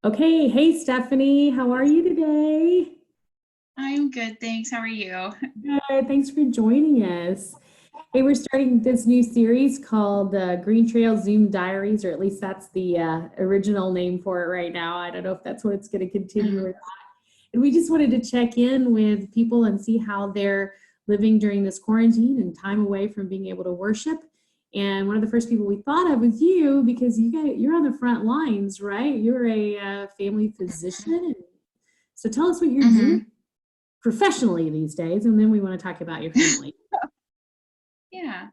Okay, hey Stephanie, how are you today? I'm good, thanks. How are you? Good, thanks for joining us. Hey, we're starting this new series called Green Trail Zoom Diaries, or at least that's the original name for it right now. I don't know if that's what it's going to continue or Mhm. not. And we just wanted to check in with people and see how they're living during this quarantine and time away from being able to worship. And one of the first people we thought of was you because you're on the front lines, right? You're a family physician. So tell us what you're doing Mhm. professionally these days, and then we want to talk about your family. Yeah.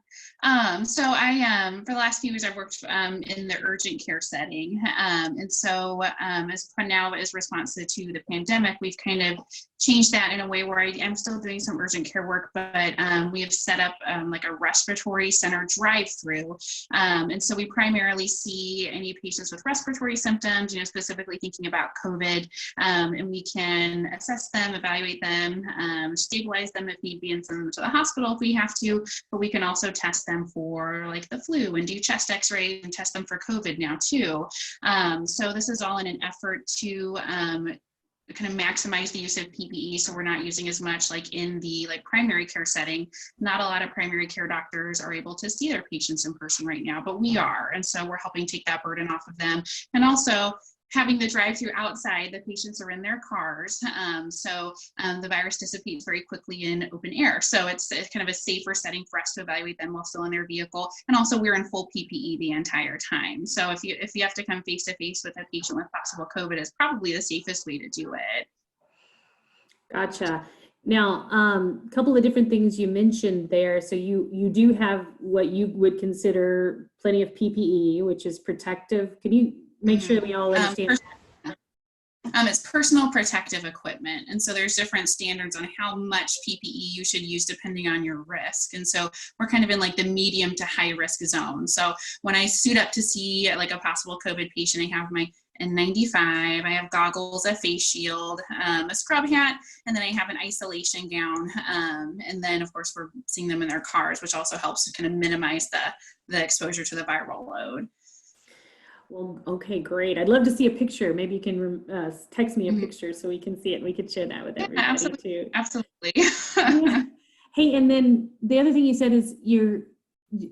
So I for the last few years I've worked in the urgent care setting. And so as for now as response to the pandemic, we've kind of changed that in a way where I'm still doing some urgent care work, but we have set up like a respiratory center drive-through. And so we primarily see any patients with respiratory symptoms, specifically thinking about COVID, and we can assess them, evaluate them, stabilize them if need be, and send them to the hospital if we have to, but we can also test them for like the flu and do chest x-rays and test them for COVID now too. So this is all in an effort to kind of maximize the use of PPE, so we're not using as much like in the like primary care setting. Not a lot of primary care doctors are able to see their patients in person right now, but we are, and so we're helping take that burden off of them. And also having the drive-through outside, the patients are in their cars, the virus dissipates very quickly in open air. So it's kind of a safer setting for us to evaluate them while still in their vehicle. And also we're in full PPE the entire time. So if you have to come face to face with a patient with possible COVID, is probably the safest way to do it. Gotcha. Now, a couple of different things you mentioned there. So you do have what you would consider plenty of PPE, which is protective. Can you make sure Mm-hmm. that we all Um, understand? it's personal protective equipment. And so there's different standards on how much PPE you should use depending on your risk. And so we're kind of in like the medium to high risk zone. So when I suit up to see like a possible COVID patient, I have my N95, I have goggles, a face shield, a scrub hat, and then I have an isolation gown. And then of course we're seeing them in their cars, which also helps to kind of minimize the exposure to the viral load. Well, okay, great. I'd love to see a picture. Maybe you can text me a Mhm. picture so we can see it. We could share that with Yeah, everybody absolutely. too. Absolutely. Yeah. Hey, and then the other thing you said is you're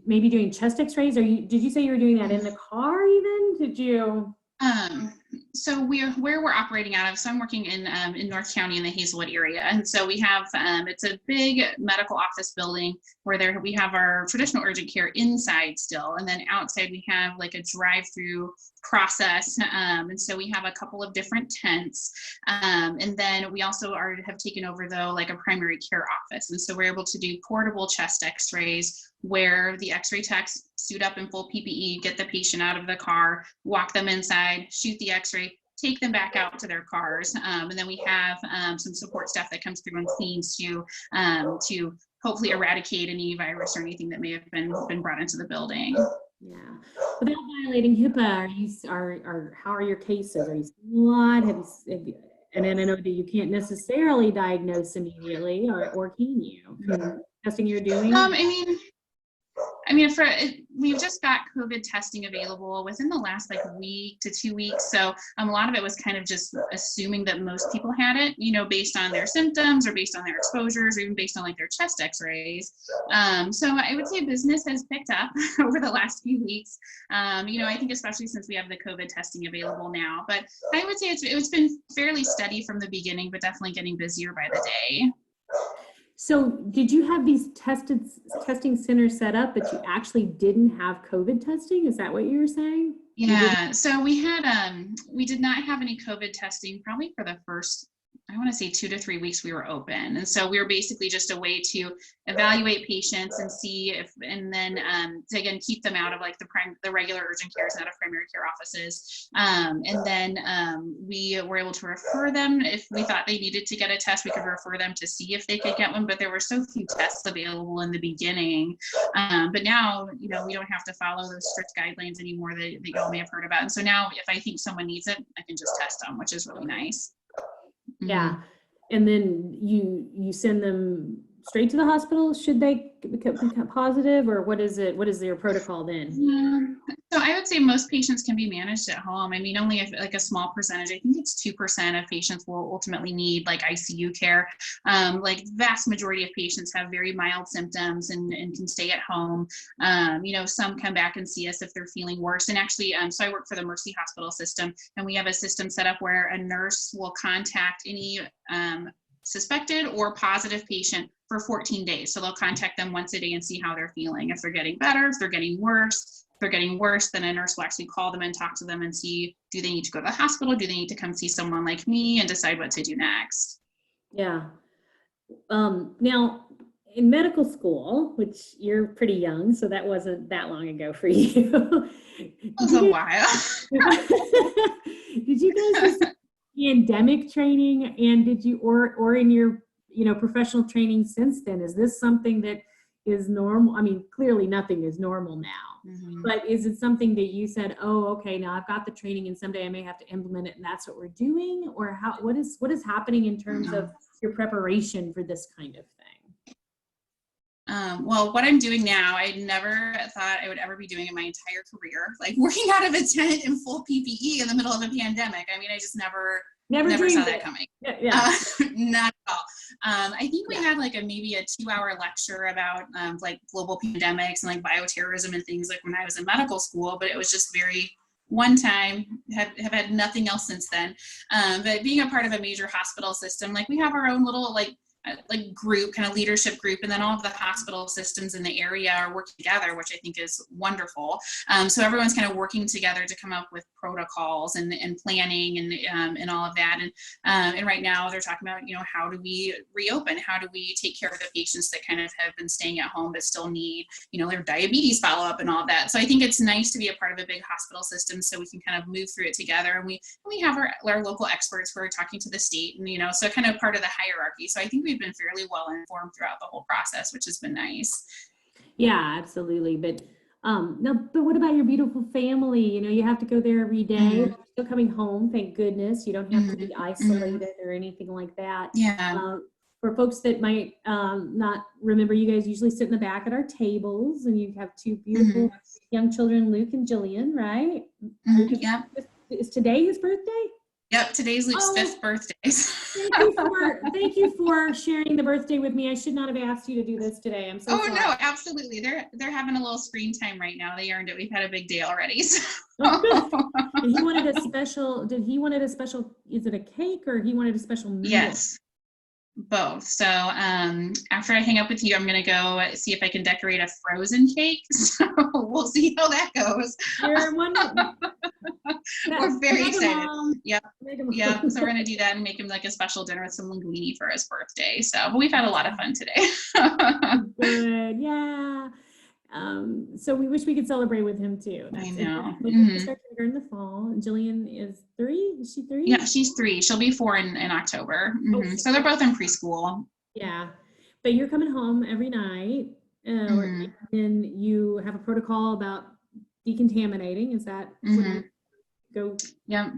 maybe doing chest x-rays. Did you say you were doing that in the car even? Did you? Um, so where we're operating out of. So I'm working in North County in the Hazelwood area, and so we have it's a big medical office building where we have our traditional urgent care inside still, and then outside we have like a drive-through process, and so we have a couple of different tents, and then we also have taken over though like a primary care office, and so we're able to do portable chest X-rays where the X-ray techs suit up in full PPE, get the patient out of the car, walk them inside, shoot the X-ray, take them back out to their cars, and then we have some support staff that comes through and cleans to hopefully eradicate any virus or anything that may have been brought into the building. Yeah. Without violating HIPAA, how are your cases? Are you seeing a lot? And then I know that you can't necessarily diagnose immediately, or can you from the testing you're doing? I mean, we've just got COVID testing available within the last like week to 2 weeks. So a lot of it was kind of just assuming that most people had it, based on their symptoms or based on their exposures or even based on like their chest x-rays. So I would say business has picked up over the last few weeks. I think especially since we have the COVID testing available now, but I would say it's been fairly steady from the beginning, but definitely getting busier by the day. So did you have these testing centers set up, but you actually didn't have COVID testing? Is that what you were saying? You didn't? Yeah, so we did not have any COVID testing probably for the first, I want to say 2 to 3 weeks we were open. And so we were basically just a way to evaluate patients and see if, and then to again keep them out of like the regular urgent cares and out of primary care offices. And then we were able to refer them if we thought they needed to get a test. We could refer them to see if they could get one, but there were so few tests available in the beginning. But now, we don't have to follow those strict guidelines anymore that you all may have heard about. And so now if I think someone needs it, I can just test them, which is really nice. Yeah. Mm-hmm. And then you send them straight to the hospital? Should they become positive, or what is it? What is their protocol then? So I would say most patients can be managed at home. I mean, only if like a small percentage, I think it's 2% of patients will ultimately need like ICU care. Like vast majority of patients have very mild symptoms and can stay at home. Some come back and see us if they're feeling worse. And actually, so I work for the Mercy Hospital system, and we have a system set up where a nurse will contact any suspected or positive patient for 14 days. So they'll contact them once a day and see how they're feeling. If they're getting better, if they're getting worse. If they're getting worse, then a nurse will actually call them and talk to them and see, do they need to go to the hospital? Do they need to come see someone like me, and decide what to do next? Yeah. Now, in medical school, which you're pretty young, so that wasn't that long ago for you. It was a while. Did you guys do pandemic training, and did you, or in your, professional training since then, is this something that is normal? I mean, clearly nothing is normal now, but is it something that you said, oh, okay, now I've got the training and someday I may have to implement it, and that's what we're doing? Or what is happening in terms of your preparation for this kind of thing? Well, what I'm doing now, I never thought I would ever be doing in my entire career, like working out of a tent in full PPE in the middle of a pandemic. I mean, I just never saw that coming. Yeah. Not at all. I think we had like maybe a 2-hour lecture about like global pandemics and like bioterrorism and things, like when I was in medical school, but it was just very one time, have had nothing else since then. But being a part of a major hospital system, like we have our own little like group, kind of leadership group, and then all of the hospital systems in the area are working together, which I think is wonderful. So everyone's kind of working together to come up with protocols and planning and all of that. And right now they're talking about, how do we reopen? How do we take care of the patients that kind of have been staying at home but still need, their diabetes follow-up and all of that. So I think it's nice to be a part of a big hospital system so we can kind of move through it together. And we have our local experts who are talking to the state, and, so kind of part of the hierarchy. So I think we've been fairly well informed throughout the whole process, which has been nice. Yeah, absolutely. But but what about your beautiful family? You have to go there every day. You're still coming home, thank goodness. You don't have to be isolated or anything like that. Yeah. For folks that might not remember, you guys usually sit in the back at our tables, and you have two beautiful young children, Luke and Jillian, right? Yeah. Is today his birthday? Yep, today's Luke's 5th birthday. Thank you for sharing the birthday with me. I should not have asked you to do this today. I'm so sorry. No, absolutely. They're having a little screen time right now. They earned it. We've had a big day already. So. And he wanted a special, is it a cake, or he wanted a special meal? Yes. Both. So after I hang up with you, I'm going to go see if I can decorate a frozen cake. So we'll see how that goes. You're wonderful. We're very excited. Yep. So we're going to do that and make him like a special dinner with some linguine for his birthday. So but we've had a lot of fun today. Good. Yeah. So we wish we could celebrate with him too. I know. Start in the fall. Jillian is 3. Is she 3? Yeah, she's 3. She'll be 4 in October. So they're both in preschool. Yeah, but you're coming home every night, and you have a protocol about decontaminating. Is that what you go? Yeah.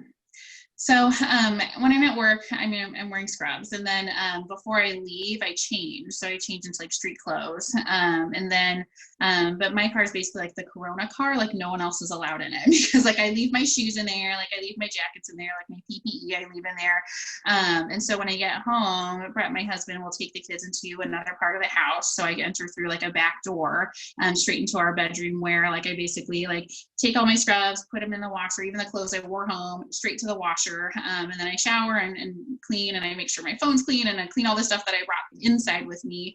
So when I'm at work, I'm wearing scrubs, and then before I leave, I change. So I change into like street clothes, and then, but my car is basically like the Corona car, like no one else is allowed in it, because like I leave my shoes in there, like I leave my jackets in there, like my PPE I leave in there. And so when I get home, Brett, my husband, will take the kids into another part of the house. So I enter through like a back door, straight into our bedroom, where like I basically like take all my scrubs, put them in the washer, even the clothes I wore home, straight to the washer. And then I shower and clean, and I make sure my phone's clean, and I clean all the stuff that I brought inside with me.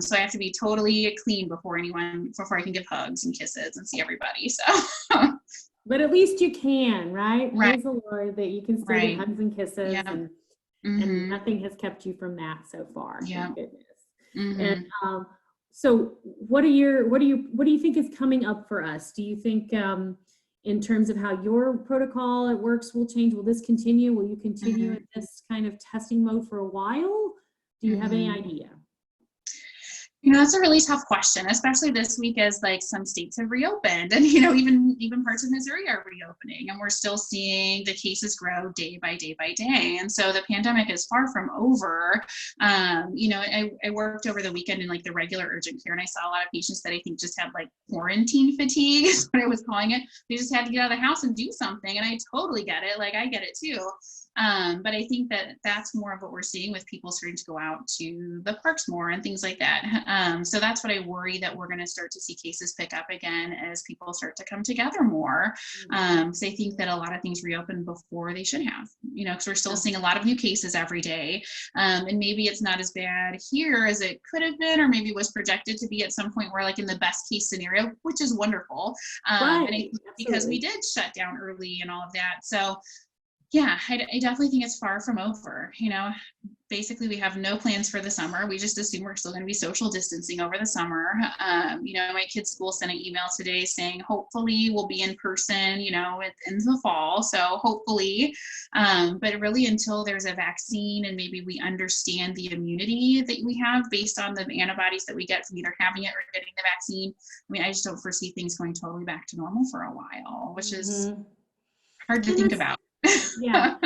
So I have to be totally clean before I can give hugs and kisses and see everybody. So, but at least you can, right? Right. Praise the Lord that you can still get hugs and kisses, and nothing has kept you from that so far. Yeah. Thank goodness. And so, what do you think is coming up for us? Do you think? In terms of how your protocol at works will change? Will this continue? Will you continue in this kind of testing mode for a while? Do you have any idea? That's a really tough question, especially this week as like some states have reopened and, even parts of Missouri are reopening and we're still seeing the cases grow day by day by day. And so the pandemic is far from over. I worked over the weekend in like the regular urgent care and I saw a lot of patients that I think just had like quarantine fatigue is what I was calling it. They just had to get out of the house and do something. And I totally get it. Like I get it too. But I think that that's more of what we're seeing with people starting to go out to the parks more and things like that. So that's what I worry that we're going to start to see cases pick up again as people start to come together more. Because I think that a lot of things reopen before they should have, because we're still seeing a lot of new cases every day. And maybe it's not as bad here as it could have been, or maybe was projected to be at some point where like in the best case scenario, which is wonderful. And I think because we did shut down early and all of that. So yeah, I definitely think it's far from over. Basically we have no plans for the summer. We just assume we're still going to be social distancing over the summer. My kid's school sent an email today saying, hopefully we'll be in person, in the fall. So hopefully, but really until there's a vaccine and maybe we understand the immunity that we have based on the antibodies that we get from either having it or getting the vaccine. I just don't foresee things going totally back to normal for a while, which is hard to think about. Yeah.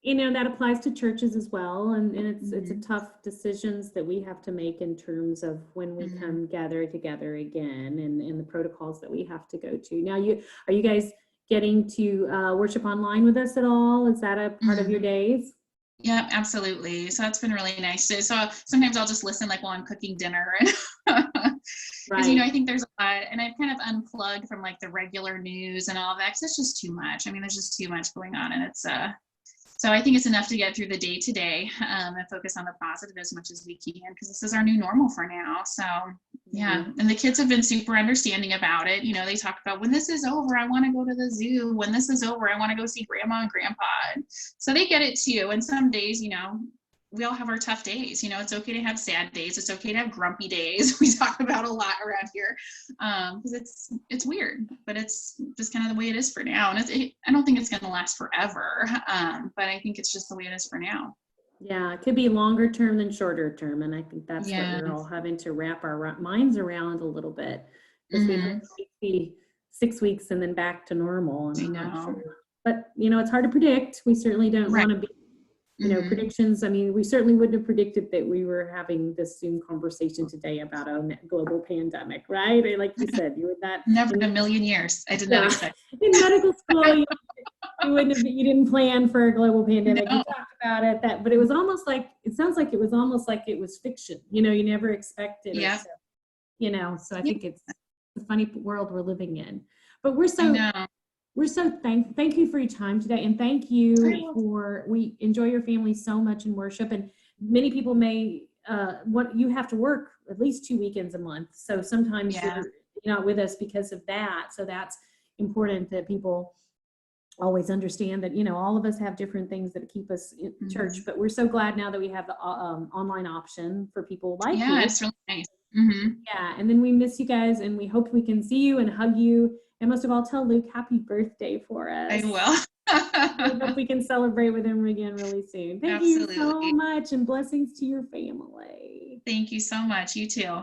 That applies to churches as well. And it's a tough decisions that we have to make in terms of when we come gather together again and the protocols that we have to go to. Now, are you guys getting to worship online with us at all? Is that a part of your days? Yeah, absolutely. So that's been really nice. So sometimes I'll just listen like while I'm cooking dinner. Because, I think there's a lot, and I've kind of unplugged from like the regular news and all of that, because it's just too much. There's just too much going on, and it's so I think it's enough to get through the day to day and focus on the positive as much as we can, because this is our new normal for now. So yeah, and the kids have been super understanding about it. They talk about, when this is over, I want to go to the zoo. When this is over, I want to go see grandma and grandpa. So they get it too. And some days, we all have our tough days. It's okay to have sad days. It's okay to have grumpy days. We talk about a lot around here because it's weird, but it's just kind of the way it is for now. And I don't think it's going to last forever, but I think it's just the way it is for now. Yeah, it could be longer term than shorter term. And I think that's what we're all having to wrap our minds around a little bit. Because we might be 6 weeks and then back to normal. And I'm not sure. But, it's hard to predict. We certainly don't want to be predictions. We certainly wouldn't have predicted that we were having this Zoom conversation today about a global pandemic, right? Like you said, you would not. Never in a million years. I did not expect. In medical school, you didn't plan for a global pandemic. No. You talked about it, but it was almost like, it sounds like it was almost like it was fiction. You never expected it. So I think it's a funny world we're living in. But we're so thank you for your time today, and thank you we enjoy your family so much in worship, and many people may you have to work at least 2 weekends a month, so sometimes you're not with us because of that. So that's important that people always understand that all of us have different things that keep us in church, but we're so glad now that we have the online option for people like you. Yeah, it's really nice. Yeah, and then we miss you guys, and we hope we can see you and hug you. And most of all, tell Luke happy birthday for us. I will. I hope we can celebrate with him again really soon. Thank you so much, and blessings to your family. Thank you so much. You too.